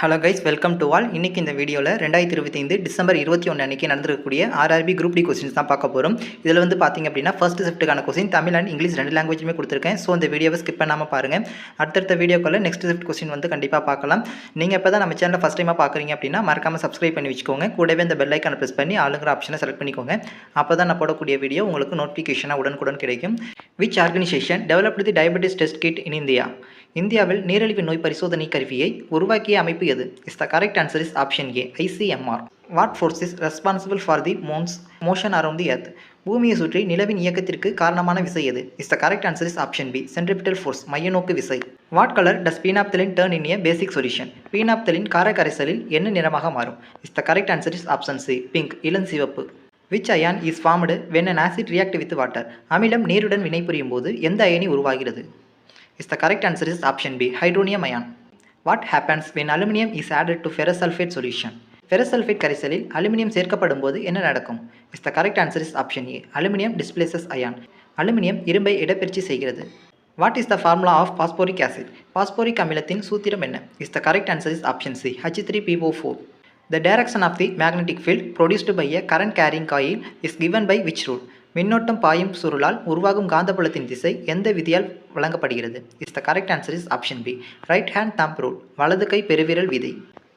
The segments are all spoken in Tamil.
Hello guys, welcome to all. இன்றைக்கி இந்த வீடியோவில் 2025 டிசம்பர் 21 அன்றைக்கி நடந்திருக்கக்கூடிய ஆர்ஆர்பி குரூப் டி கொஸ்டின்ஸ் தான் பார்க்க போகிறோம். இதில் வந்து பார்த்திங்க அப்படின்னா ஃபர்ஸ்ட் ஷிஃப்ட்டுக்கான கொஸ்டின் தமிழ் அண்ட் இங்கிலீஷ் 2 லாங்குவேஜுமே கொடுத்துருக்கேன். ஸோ இந்த வீடியோவை ஸ்கிப் பண்ணாமல் பாருங்கள். அடுத்தடுத்த வீடியோக்களில் நெக்ஸ்ட் ஷிஃப்ட் கொஸ்டின் வந்து கண்டிப்பாக பார்க்கலாம். நீங்கள் இப்போ தான் நம்ம சேனலில் ஃபஸ்ட் டைமாக பார்க்குறீங்க அப்படின்னா மறக்காமல் சப்ஸ்கிரைப் பண்ணி வச்சுக்கோங்க. கூடவே இந்த பெல் ஐக்கானை ப்ரெஸ் பண்ணி ஆளுங்கிற ஆப்ஷனை செலக்ட் பண்ணிக்கோங்க. அப்போ தான் நான் போடக்கூடிய வீடியோ உங்களுக்கு நோட்டிஃபிகேஷனாக உடனுக்குடன் கிடைக்கும். Which organisation developed the diabetes test kit in India? இந்தியாவில் நீரிழிவு நோய் பரிசோதனை கருவியை உருவாக்கிய அமைப்பு எது? Is the correct answer is option A, ICMR. What force is responsible for the motion around the earth? பூமியை சுற்றி நிலவின் இயக்கத்திற்கு காரணமான விசை எது? Is the correct answer is option B, centripetal force, மையநோக்கு விசை. What colour does phenolphthalein turn in a basic solution? Phenolphthalein கார கரைசலில் என்ன நிறமாக மாறும்? Is the correct answer is option C, pink, இளஞ்சிவப்பு. Which ion is formed when an acid react with water? அமிலம் நீருடன் வினைபுரியும் போது எந்த அயனி உருவாகிறது? Is the correct answer is option B, hydronium ion. What happens when aluminum is added to ferrous sulfate solution? Ferrous sulfate கரைசலில் அலுமினியம் சேர்க்கப்படும் போது என்ன நடக்கும்? Is the correct answer is option A, aluminum displaces ion. Aluminium இரும்பை இடப்பெயர்ச்சி செய்கிறது. What is the formula of phosphoric acid? Phosphoric அமிலத்தின் சூத்திரம் என்ன? Is the correct answer is option C, H3PO4. The direction of the magnetic field produced by a current carrying coil is given by which rule? மின்னோட்டம் பாயும் சுருளால் உருவாகும் காந்தப்புலத்தின் திசை எந்த விதியால் வழங்கப்படுகிறது? Is the correct answer is option B, right hand thumb rule, வலது கை பெருவிரல் விதி.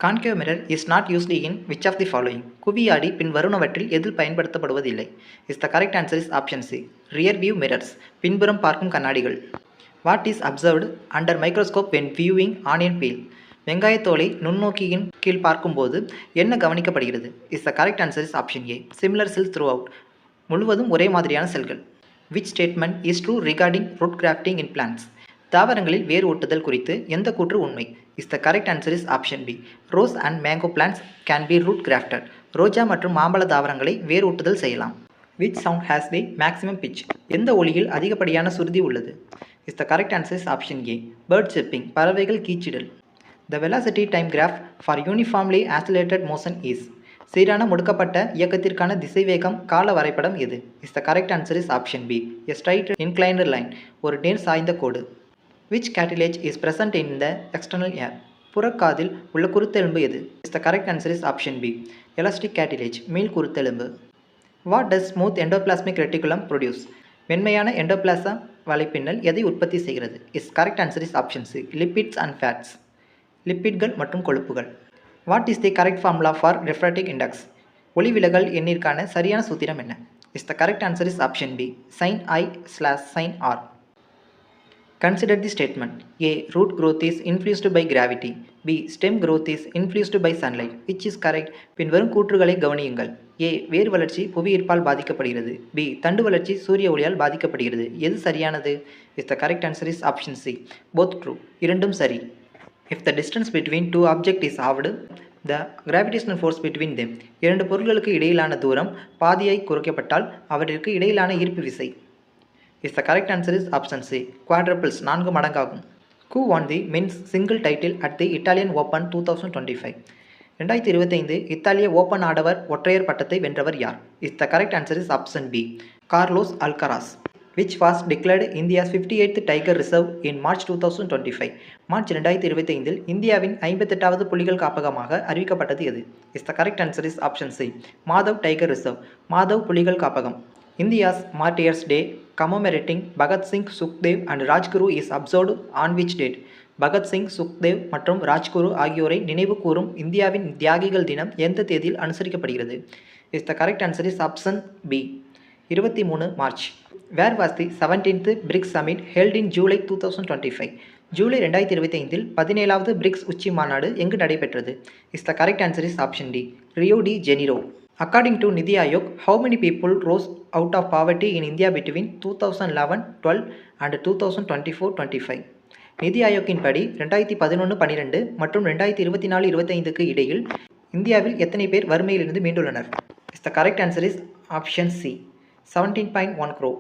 Concave mirror is not used in which of the following? குவியாடி பின் வருணவற்றில் எதில் பயன்படுத்தப்படுவதில்லை? Is the correct answer is option C, rear view mirrors, பின்புறம் பார்க்கும் கண்ணாடிகள். What is observed under microscope when viewing onion peel? வெங்காயத்தோலை நுண்ணோக்கியின் கீழ் பார்க்கும்போது என்ன கவனிக்கப்படுகிறது? Is the correct answer is option A, similar cells throughout, முழுவதும் ஒரே மாதிரியான செல்கள். Which statement is true regarding root grafting in plants? தாவரங்களில் வேர் ஓட்டுதல் குறித்து எந்த கூற்று உண்மை? Is the correct answer is option B, rose and mango plants can be root grafted. ரோஜா மற்றும் மாம்பழ தாவரங்களை வேர் ஓட்டுதல் செய்யலாம். Which sound has the maximum pitch? எந்த ஒலியில் அதிகப்படியான சுருதி உள்ளது? Is the correct answer is option A, bird chirping, பறவைகள் கீச்சிடல். The velocity time graph for uniformly accelerated motion is? சீரான முடுக்கப்பட்ட இயக்கத்திற்கான திசைவேகம் கால வரைபடம் எது? Is the correct answer is option B, a straight inclined line, ஒரு நேர் சாய்ந்த கோடு. Which cartilage is present in the external ear? புறக்காதில் உள்ள குருத்தெலும்பு எது? Is the correct answer is option B, elastic cartilage, மீள் குருத்தெலும்பு. What does smooth endoplasmic reticulum produce? மென்மையான எண்டோபிளாசம் வலைப்பின்னல் எதை உற்பத்தி செய்கிறது? Is correct answer is option C, lipids and fats, லிப்பிட்கள் மற்றும் கொழுப்புகள். What is the correct formula for refractive index? ஒளிவிலகல் எண்ணிற்கான சரியான சூத்திரம் என்ன? Is the correct answer is option B, sin I/sin R. Consider the statement. A, root growth is influenced by gravity. B, stem growth is influenced by sunlight. Which is correct? பின்வரும் கூற்றுகளை கவனியுங்கள். A, வேர் வளர்ச்சி புவியீர்ப்பால் பாதிக்கப்படுகிறது. B, தண்டு வளர்ச்சி சூரிய ஒளியால் பாதிக்கப்படுகிறது. எது சரியானது? Is the correct answer is option C, both true, இரண்டும் சரி. If the distance between two objects is halved, the gravitational force between them. இரண்டு பொருட்களுக்கு இடையிலான தூரம் பாதியாய் குறைக்கப்பட்டால் அவற்றிற்கு இடையிலான ஈர்ப்பு விசை. Is the correct answer is option C, quadruples, 4 மடங்காகும். Who won the men's single title at the Italian Open 2025? 2025 இத்தாலிய ஓபன் ஆடவர் ஒற்றையர் பட்டத்தை வென்றவர் யார்? Is the correct answer is option B, Carlos Alcaraz. Which was declared India's 58th Tiger Reserve in March 2025? March 2025 இந்தியாவின் 58வது புலிகள் காப்பகமாக அறிவிக்கப்பட்டது எது? Is the correct answer is option C, Madhav tiger reserve, Madhav புலிகள் காப்பகம். India's martyrs day commemorating Bhagat Singh, Sukhdev and Rajguru is observed on which date? Bhagat Singh, Sukhdev மற்றும் ராஜ்குரு ஆகியோரை நினைவு கூறும் இந்தியாவின் தியாகிகள் தினம் எந்த தேதியில் அனுசரிக்கப்படுகிறது? Is the correct answer is option B, 23 March. Where was the 17th BRICS Summit held in July 2025? July 2025 17வது பிரிக்ஸ் உச்சி மாநாடு எங்கு நடைபெற்றது? Is the correct answer is option D, Rio de Janeiro. According to NITI Aayog, how many people rose out of poverty in India between 2011-12 and 2024-25? நிதி ஆயோக்கின் படி 2011-12 மற்றும் 2024-25க்கு இடையில் இந்தியாவில் எத்தனை பேர் வறுமையிலிருந்து மீண்டுள்ளனர்? Is the correct answer is option C, 17.1 crore.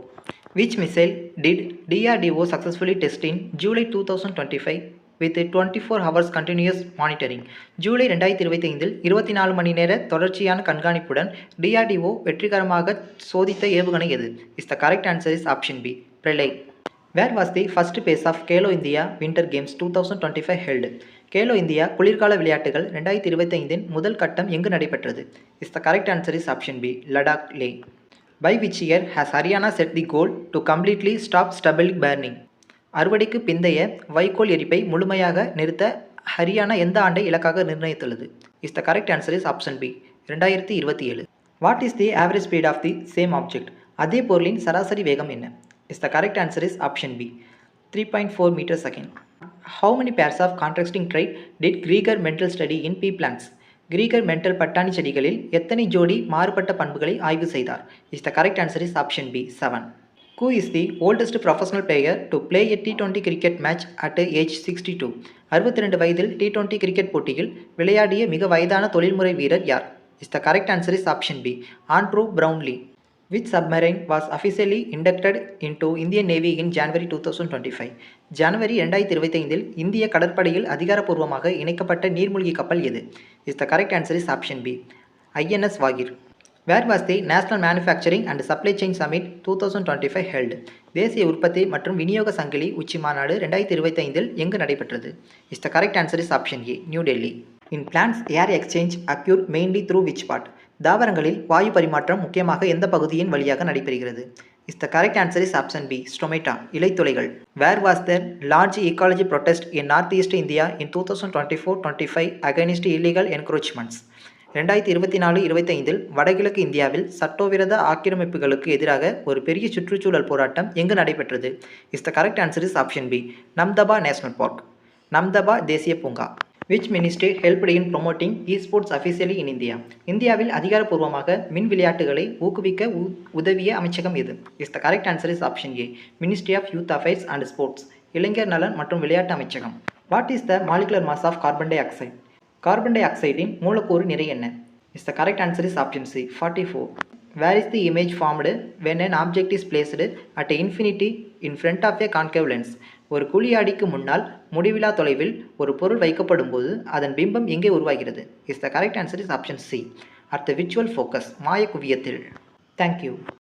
Which missile did DRDO successfully test in July 2025 with 24 hours continuous monitoring? July 2025 24 மணி நேர தொடர்ச்சியான கண்காணிப்புடன் DRDO வெற்றிகரமாக சோதித்த ஏவுகணை எது? Is the correct answer is option B, Pralay. Where was the first phase of Khelo India Winter Games 2025 held? Khelo India குளிர்கால விளையாட்டுகள் 2025 முதல் கட்டம் எங்கு நடைபெற்றது? Is the correct answer is option B, Ladakh, Leh. By which year has Haryana set the goal to completely stop stubble burning? அறுவடைக்கு பிந்தைய வைக்கோல் எரிப்பை முழுமையாக நிறுத்த ஹரியானா எந்த ஆண்டை இலக்காக நிர்ணயித்துள்ளது? Is the correct answer is option B, 2027. What is the average speed of the same object? அதே பொருளின் சராசரி வேகம் என்ன? Is the correct answer is option B, 3.4 metre second. How many pairs of contrasting trait did Krieger mental study in pea plants? Gregor Mendel பட்டாணி செடிகளில் எத்தனை ஜோடி மாறுபட்ட பண்புகளை ஆய்வு செய்தார்? Is the correct answer is option B, 7. Who is the oldest professional player to play a T20 cricket match at age 62? 62 வயதில் T20 கிரிக்கெட் போட்டியில் விளையாடிய மிக வயதான தொழில்முறை வீரர் யார்? Is the correct answer is option B, Andrew Brownlee. Which submarine was officially inducted into Indian Navy in January 2025? ஜனவரி 2025 இந்திய கடற்படையில் அதிகாரப்பூர்வமாக இணைக்கப்பட்ட நீர்மூழ்கி கப்பல் எது? Is the correct answer is option B, INS Vagir. Where was the national manufacturing and supply chain summit 2025 held? தேசிய உற்பத்தி மற்றும் விநியோக சங்கிலி உச்சி மாநாடு 2025 எங்கு நடைபெற்றது? Is the correct answer is option A, New Delhi. In plants air exchange occur mainly through which part? தாவரங்களில் வாயு பரிமாற்றம் முக்கியமாக எந்த பகுதியின் வழியாக நடைபெறுகிறது? Is the correct answer is option B, stomata, இலைத்துளைகள். Where was the large ecology protest in north east India in 2024-25 against illegal encroachments? 2024-25 வடகிழக்கு இந்தியாவில் சட்டவிரோத ஆக்கிரமிப்புகளுக்கு எதிராக ஒரு பெரிய சுற்றுச்சூழல் போராட்டம் எங்கு நடைபெற்றது? Is the correct answer is option B, Namdapha national park, Namdapha தேசிய பூங்கா. Which ministry helped in promoting esports officially in India? இந்தியாவில் அதிகாரப்பூர்வமாக மின் விளையாட்டுகளை ஊக்குவிக்க உதவிய அமைச்சகம் எது? Is the correct answer is option A, ministry of youth affairs and sports, இளைஞர் நலன் மற்றும் விளையாட்டு அமைச்சகம். What is the molecular mass of carbon dioxide? Carbon டை ஆக்சைடின் மூலக்கூறு நிறை என்ன? Is the correct answer is option C, 44. Where is the image formed when an object is placed at infinity in front of a concave lens? ஒரு குழியாடிக்கு முன்னால் முடிவிலா தொலைவில் ஒரு பொருள் வைக்கப்படும் போது அதன் பிம்பம் எங்கே உருவாகிறது? Is the correct answer is option C, at the virtual focus, மாய குவியத்தில். தேங்க்யூ.